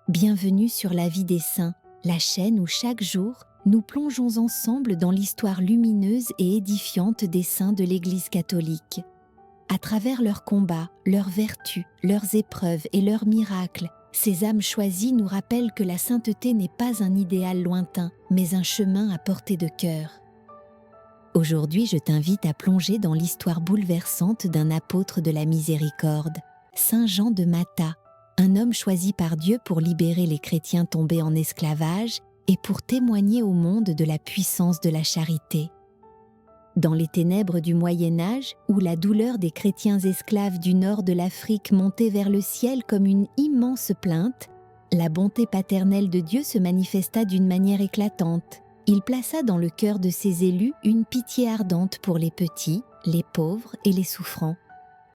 Bienvenue sur La Vie des Saints, la chaîne où chaque jour, nous plongeons ensemble dans l'histoire lumineuse et édifiante des saints de l'Église catholique. À travers leurs combats, leurs vertus, leurs épreuves et leurs miracles, ces âmes choisies nous rappellent que la sainteté n'est pas un idéal lointain, mais un chemin à portée de cœur. Aujourd'hui, je t'invite à plonger dans l'histoire bouleversante d'un apôtre de la miséricorde, Saint Jean de Matha, un homme choisi par Dieu pour libérer les chrétiens tombés en esclavage et pour témoigner au monde de la puissance de la charité. Dans les ténèbres du Moyen-Âge, où la douleur des chrétiens esclaves du nord de l'Afrique montait vers le ciel comme une immense plainte, la bonté paternelle de Dieu se manifesta d'une manière éclatante. Il plaça dans le cœur de ses élus une pitié ardente pour les petits, les pauvres et les souffrants.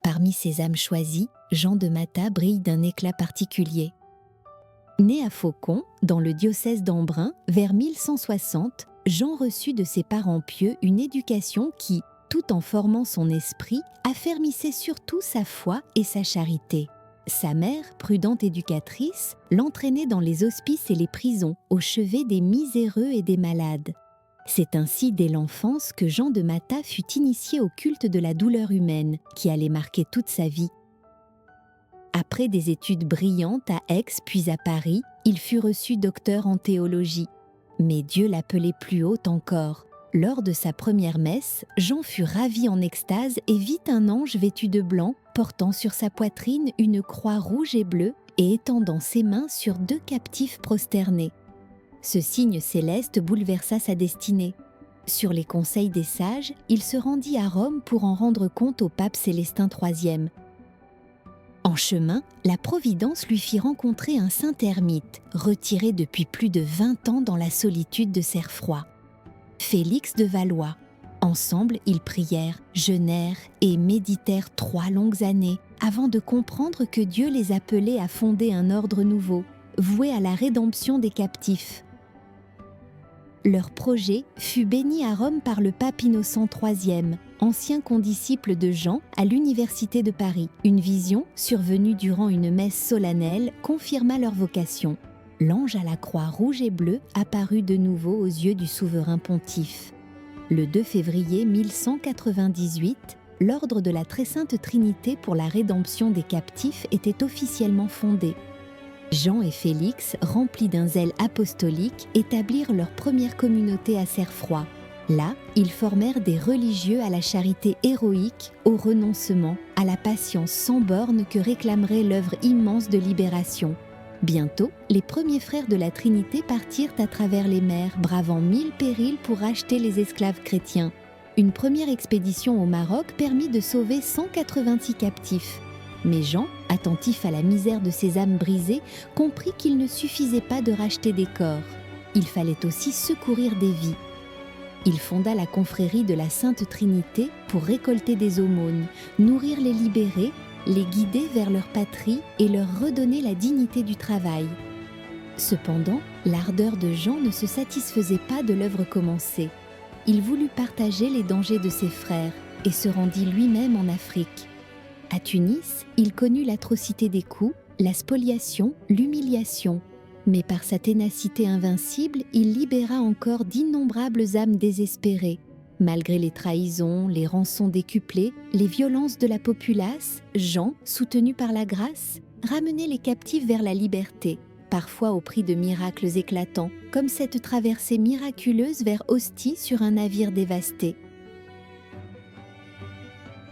Parmi ces âmes choisies, Jean de Matha brille d'un éclat particulier. Né à Faucon, dans le diocèse d'Embrun, vers 1160, Jean reçut de ses parents pieux une éducation qui, tout en formant son esprit, affermissait surtout sa foi et sa charité. Sa mère, prudente éducatrice, l'entraînait dans les hospices et les prisons, au chevet des miséreux et des malades. C'est ainsi dès l'enfance que Jean de Matha fut initié au culte de la douleur humaine, qui allait marquer toute sa vie. Après des études brillantes à Aix puis à Paris, il fut reçu docteur en théologie. Mais Dieu l'appelait plus haut encore. Lors de sa première messe, Jean fut ravi en extase et vit un ange vêtu de blanc, portant sur sa poitrine une croix rouge et bleue et étendant ses mains sur 2 captifs prosternés. Ce signe céleste bouleversa sa destinée. Sur les conseils des sages, il se rendit à Rome pour en rendre compte au pape Célestin III. En chemin, la Providence lui fit rencontrer un saint ermite, retiré depuis plus de 20 ans dans la solitude de Cerfroid, Félix de Valois. Ensemble, ils prièrent, jeûnèrent et méditèrent 3 longues années, avant de comprendre que Dieu les appelait à fonder un ordre nouveau, voué à la rédemption des captifs. Leur projet fut béni à Rome par le pape Innocent III, ancien condisciple de Jean à l'Université de Paris. Une vision, survenue durant une messe solennelle, confirma leur vocation. L'ange à la croix rouge et bleue apparut de nouveau aux yeux du souverain pontife. Le 2 février 1198, l'ordre de la Très Sainte Trinité pour la rédemption des captifs était officiellement fondé. Jean et Félix, remplis d'un zèle apostolique, établirent leur première communauté à Cerfroid. Là, ils formèrent des religieux à la charité héroïque, au renoncement, à la patience sans bornes que réclamerait l'œuvre immense de libération. Bientôt, les premiers frères de la Trinité partirent à travers les mers, bravant 1000 périls pour racheter les esclaves chrétiens. Une première expédition au Maroc permit de sauver 186 captifs. Mais Jean, attentif à la misère de ces âmes brisées, comprit qu'il ne suffisait pas de racheter des corps. Il fallait aussi secourir des vies. Il fonda la confrérie de la Sainte Trinité pour récolter des aumônes, nourrir les libérés, les guider vers leur patrie et leur redonner la dignité du travail. Cependant, l'ardeur de Jean ne se satisfaisait pas de l'œuvre commencée. Il voulut partager les dangers de ses frères et se rendit lui-même en Afrique. À Tunis, il connut l'atrocité des coups, la spoliation, l'humiliation. Mais par sa ténacité invincible, il libéra encore d'innombrables âmes désespérées. Malgré les trahisons, les rançons décuplées, les violences de la populace, Jean, soutenu par la grâce, ramenait les captifs vers la liberté, parfois au prix de miracles éclatants, comme cette traversée miraculeuse vers Ostie sur un navire dévasté.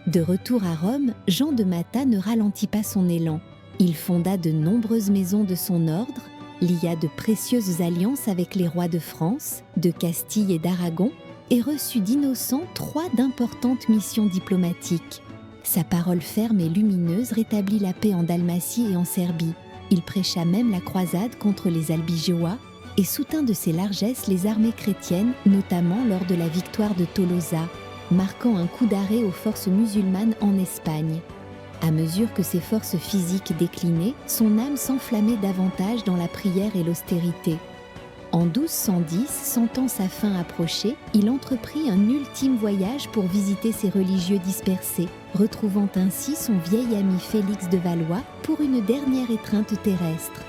De retour à Rome, Jean de Matha ne ralentit pas son élan. Il fonda de nombreuses maisons de son ordre, lia de précieuses alliances avec les rois de France, de Castille et d'Aragon, et reçut d'Innocent 3 d'importantes missions diplomatiques. Sa parole ferme et lumineuse rétablit la paix en Dalmatie et en Serbie. Il prêcha même la croisade contre les Albigeois et soutint de ses largesses les armées chrétiennes, notamment lors de la victoire de Tolosa, marquant un coup d'arrêt aux forces musulmanes en Espagne. À mesure que ses forces physiques déclinaient, son âme s'enflammait davantage dans la prière et l'austérité. En 1210, sentant sa fin approcher, il entreprit un ultime voyage pour visiter ses religieux dispersés, retrouvant ainsi son vieil ami Félix de Valois pour une dernière étreinte terrestre.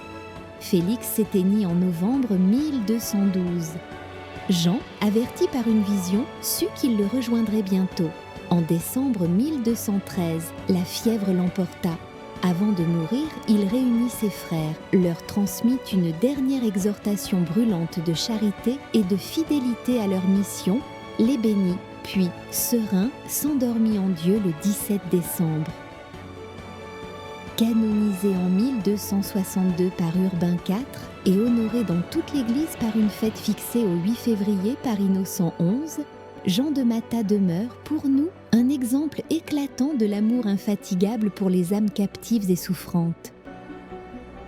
Félix s'éteignit en novembre 1212. Jean, averti par une vision, sut qu'il le rejoindrait bientôt. En décembre 1213, la fièvre l'emporta. Avant de mourir, il réunit ses frères, leur transmit une dernière exhortation brûlante de charité et de fidélité à leur mission, les bénit, puis, serein, s'endormit en Dieu le 17 décembre. Canonisé en 1262 par Urbain IV et honoré dans toute l'Église par une fête fixée au 8 février par Innocent XI, Jean de Matha demeure, pour nous, un exemple éclatant de l'amour infatigable pour les âmes captives et souffrantes.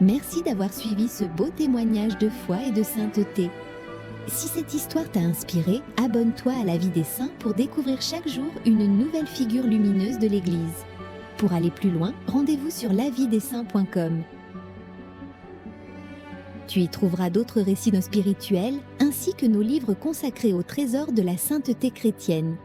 Merci d'avoir suivi ce beau témoignage de foi et de sainteté. Si cette histoire t'a inspiré, abonne-toi à La Vie des Saints pour découvrir chaque jour une nouvelle figure lumineuse de l'Église. Pour aller plus loin, rendez-vous sur laviedessaints.com. Tu y trouveras d'autres récits spirituels, ainsi que nos livres consacrés au trésor de la sainteté chrétienne.